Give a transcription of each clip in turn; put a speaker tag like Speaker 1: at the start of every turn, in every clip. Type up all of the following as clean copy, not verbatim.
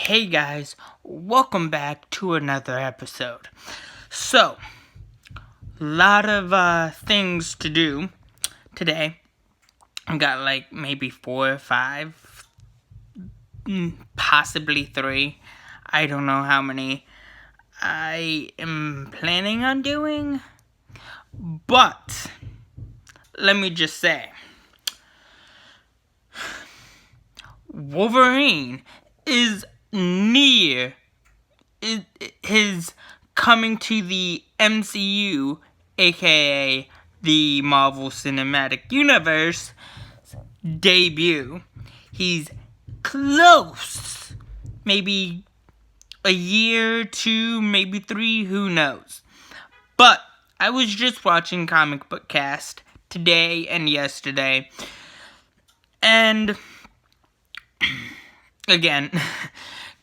Speaker 1: Hey guys, welcome back to another episode. So, lot of things to do today. I got like maybe 4 or 5, possibly 3. I don't know how many I am planning on doing. But, let me just say, Wolverine is near his coming to the MCU, aka the Marvel Cinematic Universe, debut. He's close. Maybe a year, 2, maybe 3, who knows. But I was just watching Comic Book Cast today and yesterday, and again,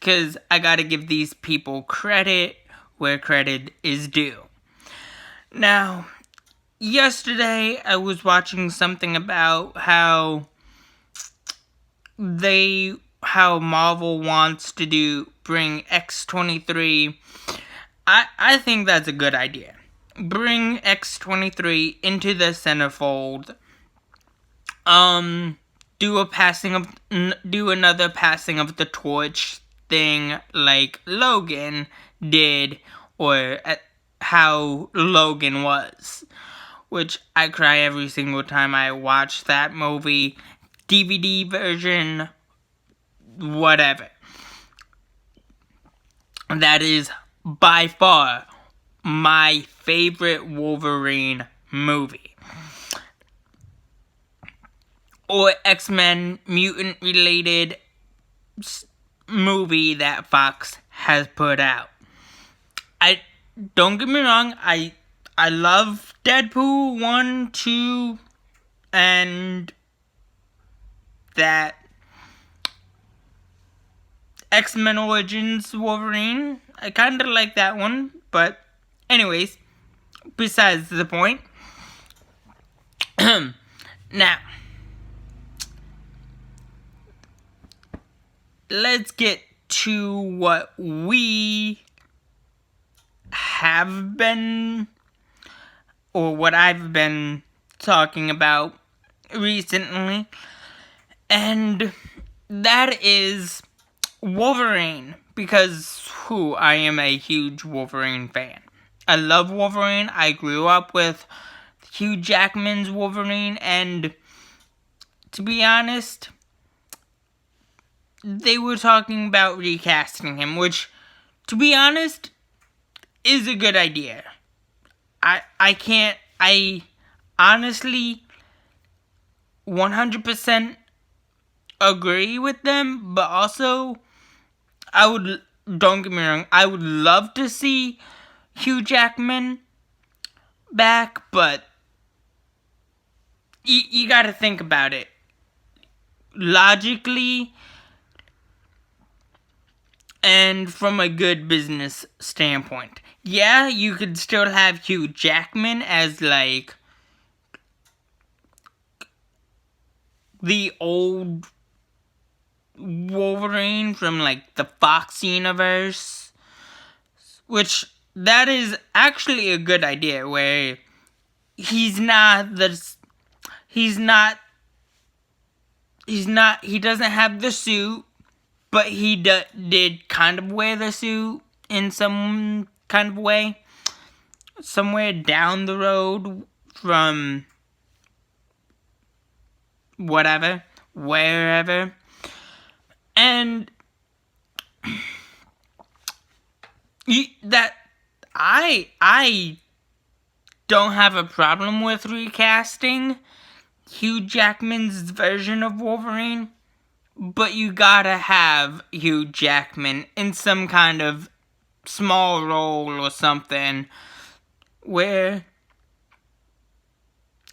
Speaker 1: because I gotta give these people credit where credit is due. Now, yesterday I was watching something about how Marvel wants to bring X-23. I think that's a good idea. Bring X-23 into the centerfold. Do another passing of the torch thing like Logan did, or how Logan was, which I cry every single time I watch that movie, DVD version, whatever. That is by far my favorite Wolverine movie. Or X-Men mutant related movie that Fox has put out. Don't get me wrong, I love Deadpool 1, 2, and that X-Men Origins Wolverine. I kind of like that one, but anyways, besides the point. Now, let's get to what we have been, or what I've been talking about recently, and that is Wolverine, because I am a huge Wolverine fan. I love Wolverine. I grew up with Hugh Jackman's Wolverine, and to be honest, they were talking about recasting him, which, to be honest, is a good idea. I honestly 100% agree with them, but also, don't get me wrong, I would love to see Hugh Jackman back, but you gotta think about it. Logically, and from a good business standpoint. Yeah, you could still have Hugh Jackman as, like, the old Wolverine from, like, the Fox universe. Which, that is actually a good idea, where he doesn't have the suit, but he did kind of wear the suit in some kind of way. Somewhere down the road from whatever, wherever. And I don't have a problem with recasting Hugh Jackman's version of Wolverine, but you gotta have Hugh Jackman in some kind of small role or something where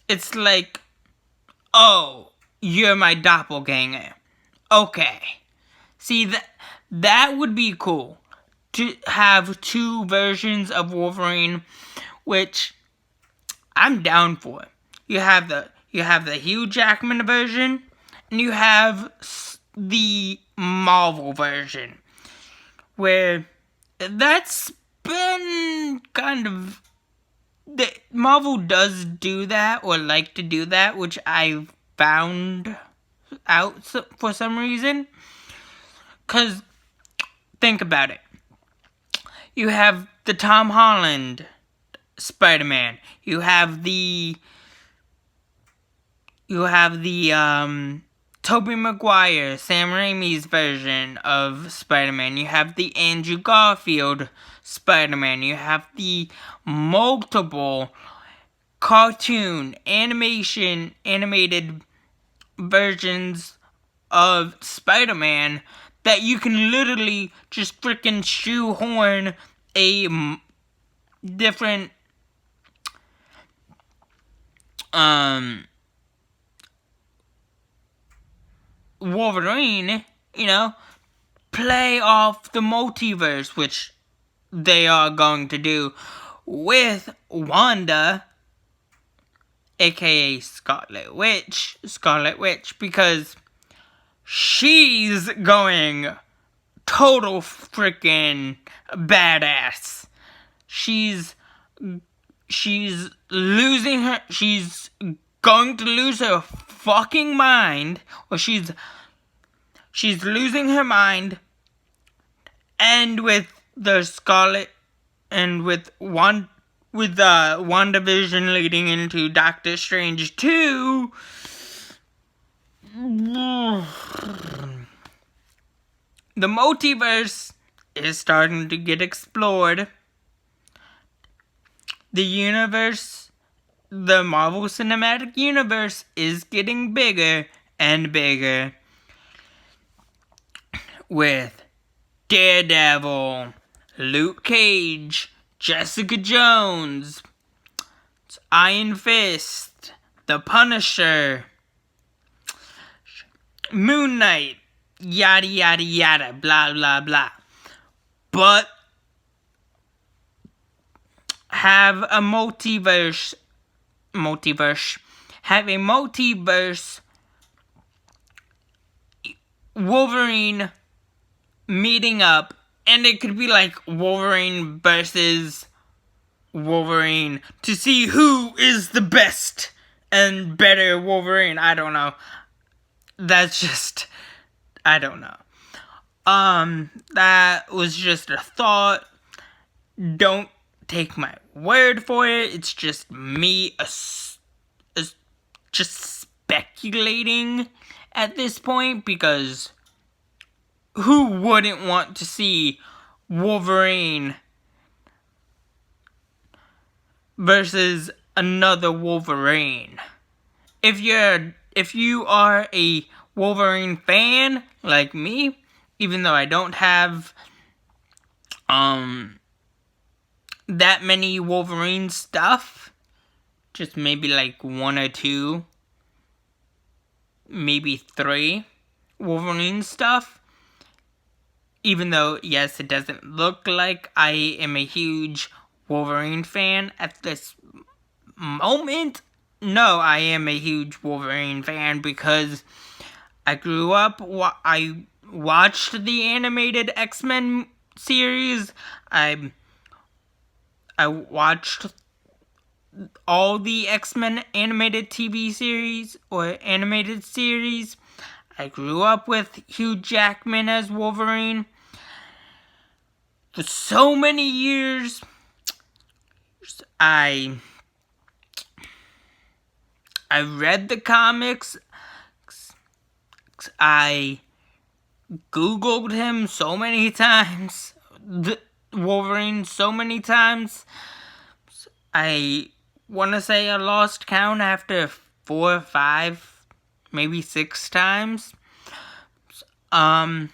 Speaker 1: it's like, oh, you're my doppelganger. Okay. See, that would be cool. To have 2 versions of Wolverine, which I'm down for. You have the Hugh Jackman version, and you have the Marvel version. where that's been kind of... Marvel does do that, or like to do that, which I found out for some reason. Because, think about it. You have the Tom Holland Spider-Man. You have the Tobey Maguire, Sam Raimi's version of Spider-Man. You have the Andrew Garfield Spider-Man. You have the multiple animated versions of Spider-Man that you can literally just freaking shoehorn a different Wolverine, play off the multiverse, which they are going to do with Wanda, aka Scarlet Witch, because she's going total freaking badass. She's going to lose her fucking mind, or she's losing her mind, and with the Scarlet, and with WandaVision leading into Doctor Strange 2, the multiverse is starting to get explored. The Marvel Cinematic Universe is getting bigger and bigger, with Daredevil, Luke Cage, Jessica Jones, Iron Fist, The Punisher, Moon Knight, yada yada yada, blah blah blah. But have a multiverse, Wolverine meeting up, and it could be like Wolverine versus Wolverine to see who is the best and better Wolverine. I don't know. That's just, I don't know. That was just a thought. Don't take my word for it. It's just me just speculating at this point, because who wouldn't want to see Wolverine versus another Wolverine? If you are a Wolverine fan like me, even though I don't have that many Wolverine stuff, just maybe like 1 or 2, maybe 3 Wolverine stuff. Even though, yes, it doesn't look like I am a huge Wolverine fan at this moment. No, I am a huge Wolverine fan because I grew up, I watched the animated X-Men series. I watched all the X-Men animated TV series or animated series. I grew up with Hugh Jackman as Wolverine. For so many years, I read the comics. I Googled him so many times. Wolverine so many times. I want to say I lost count after 4 or 5, maybe 6 times. But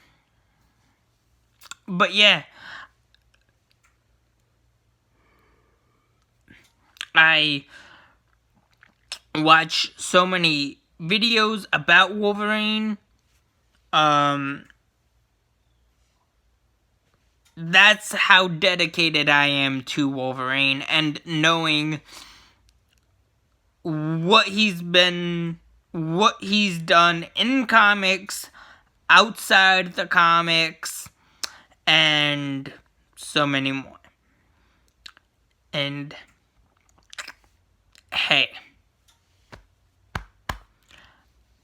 Speaker 1: yeah, I watch so many videos about Wolverine. That's how dedicated I am to Wolverine, and knowing what he's done in comics, outside the comics, and so many more. And hey,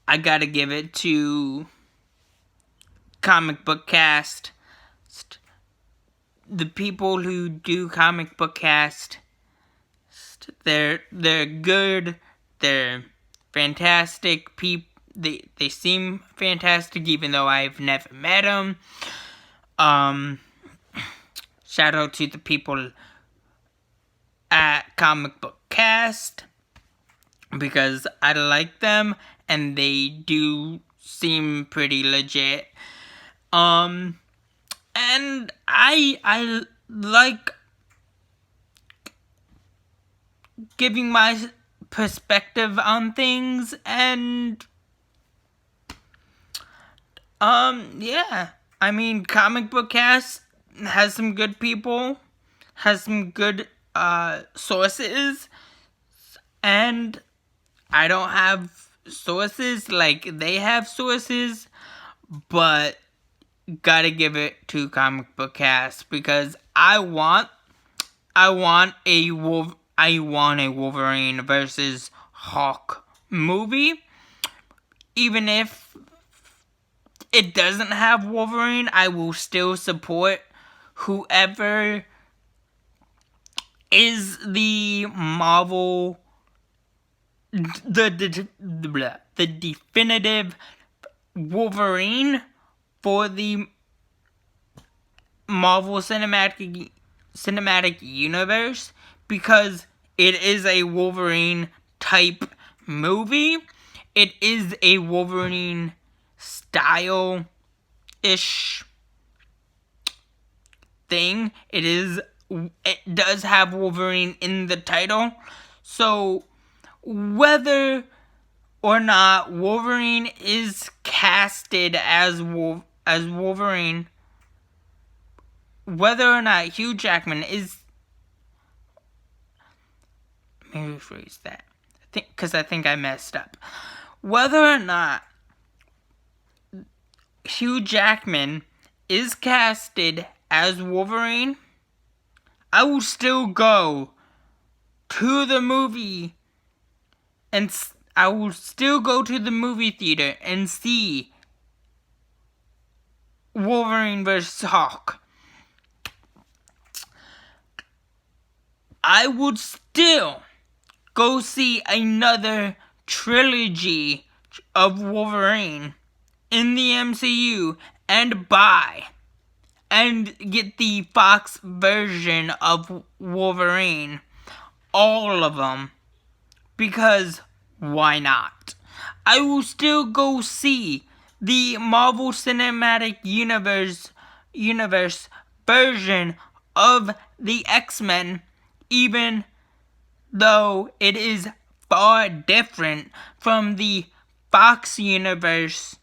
Speaker 1: I gotta give it to Comic Book Cast. The people who do Comic Book Cast, they're good. They're fantastic people. They seem fantastic, even though I've never met them. Shout out to the people at Comic Book Cast, because I like them and they do seem pretty legit. And I like giving my perspective on things, and yeah. I mean, Comic Book Cast has some good people, has some good sources, and I don't have sources like they have sources, but gotta give it to Comic Book Cast, because I want a Wolverine versus Hawk movie. Even if it doesn't have Wolverine, I will still support whoever is the Marvel, the definitive Wolverine for the Marvel Cinematic Universe, because it is a Wolverine type movie. It is a Wolverine style-ish thing. It does have Wolverine in the title. So whether or not Wolverine is casted as Wolverine, whether or not Hugh Jackman is... Let me rephrase that, because I think I messed up. Whether or not Hugh Jackman is casted as Wolverine, I will still go to the movie, and I will still go to the movie theater and see Wolverine vs. Hawk. I would still go see another trilogy of Wolverine in the MCU and buy and get the Fox version of Wolverine. All of them. Because why not? I will still go see the Marvel Cinematic Universe version of the X-Men, even though it is far different from the Fox Universe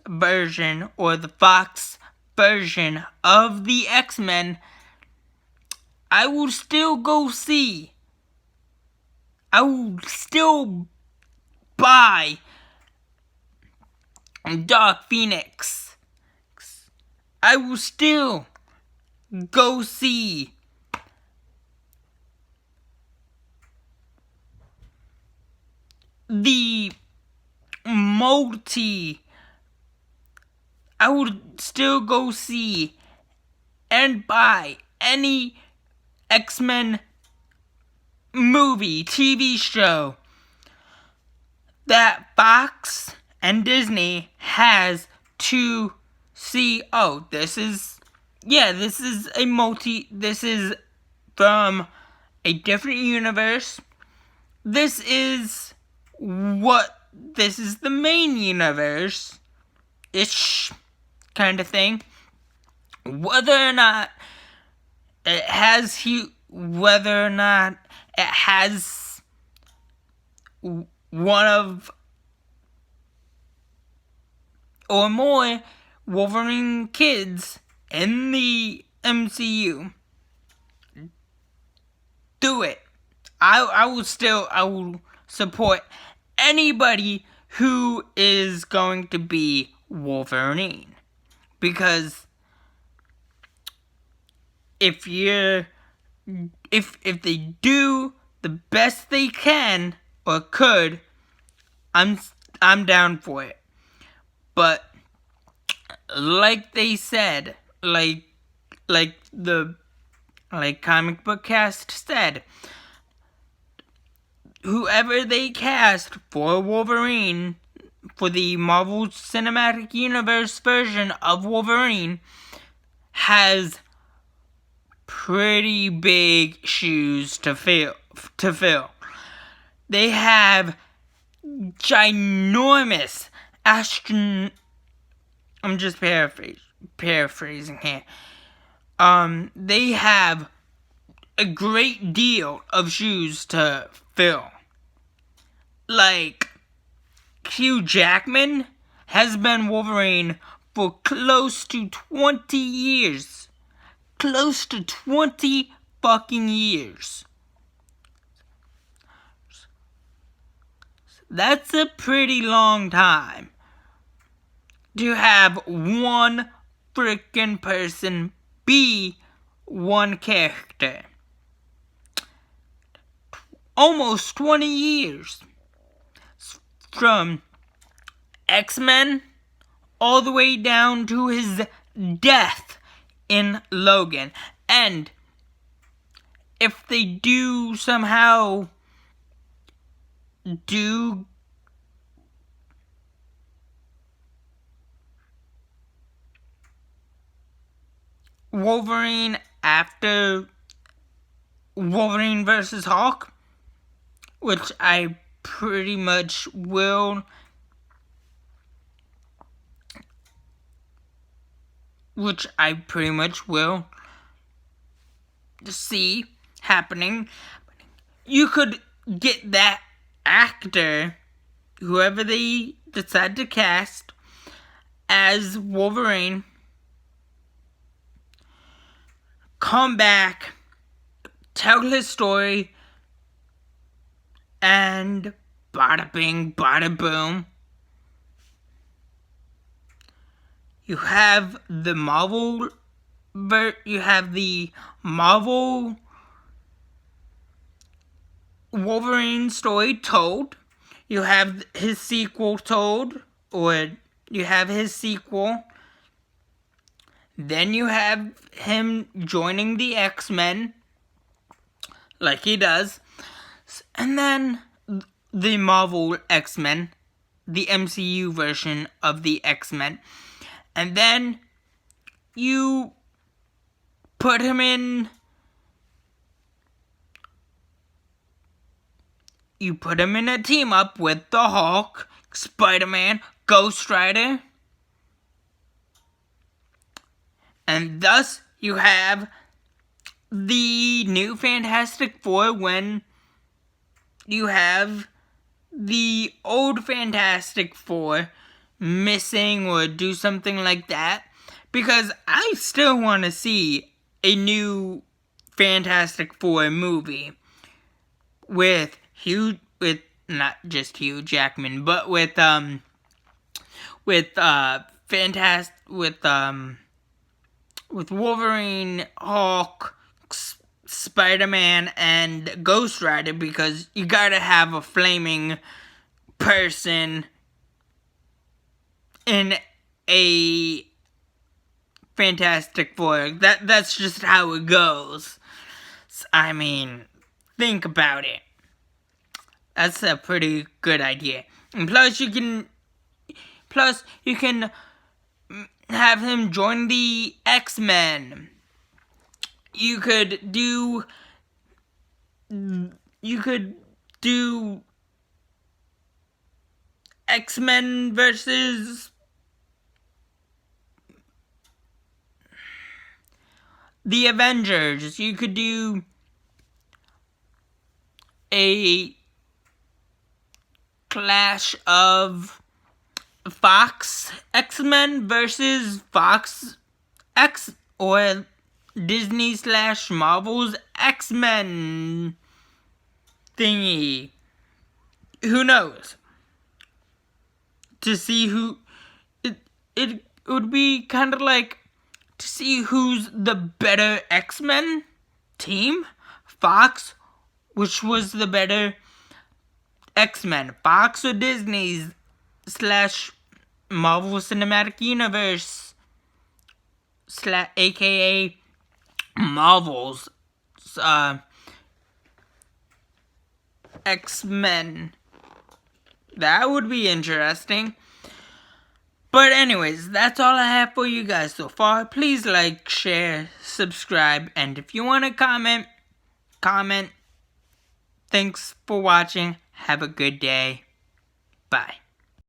Speaker 1: version, or the Fox version of the X-Men. I will still go see. I will still buy Dark Phoenix. I will still go see the I would still go see and buy any X-Men movie, TV show that Fox and Disney has to see. Oh, this is from a different universe. This is the main universe-ish kind of thing. Whether or not it has one of or more Wolverine kids in the MCU, do it. I will support anybody who is going to be Wolverine. because if they do the best they can or could, I'm down for it. But like they said, like Comic Book Cast said, whoever they cast for Wolverine, for the Marvel Cinematic Universe version of Wolverine, has pretty big shoes to fill. They have ginormous I'm just paraphrasing here. They have a great deal of shoes to fill. Like, Hugh Jackman has been Wolverine for close to 20 years. Close to 20 fucking years. That's a pretty long time to have one freaking person be one character. Almost 20 years. From X-Men all the way down to his death in Logan. And if they do somehow do Wolverine after Wolverine versus Hulk, which I pretty much will see happening, you could get that actor, whoever they decide to cast as Wolverine, come back, tell his story, and bada bing, bada boom. You have the Marvel Wolverine story told. You have his sequel told, or you have his sequel. Then you have him joining the X-Men, like he does. And then the Marvel X-Men, the MCU version of the X-Men. And then you put him in a team up with the Hulk, Spider-Man, Ghost Rider. And thus you have the new Fantastic Four when you have the old Fantastic Four missing or do something like that. Because I still want to see a new Fantastic Four movie with not just Hugh Jackman, but with Wolverine, Hulk, Spider-Man, and Ghost Rider, because you gotta have a flaming person in a Fantastic Four. That's just how it goes. I mean, think about it. That's a pretty good idea. And plus you can have him join the X-Men. You could do X-Men versus the Avengers. You could do a clash of Fox X-Men versus Fox X, or Disney / Marvel's X-Men thingy. Who knows? To see who it would be kind of like to see who's the better X-Men team. Fox, which was the better X-Men, Fox or Disney's / Marvel Cinematic Universe / aka Marvel's X-Men. That would be interesting. But anyways, that's all I have for you guys so far. Please like, share, subscribe, and if you want to comment. Thanks for watching. Have a good day. Bye.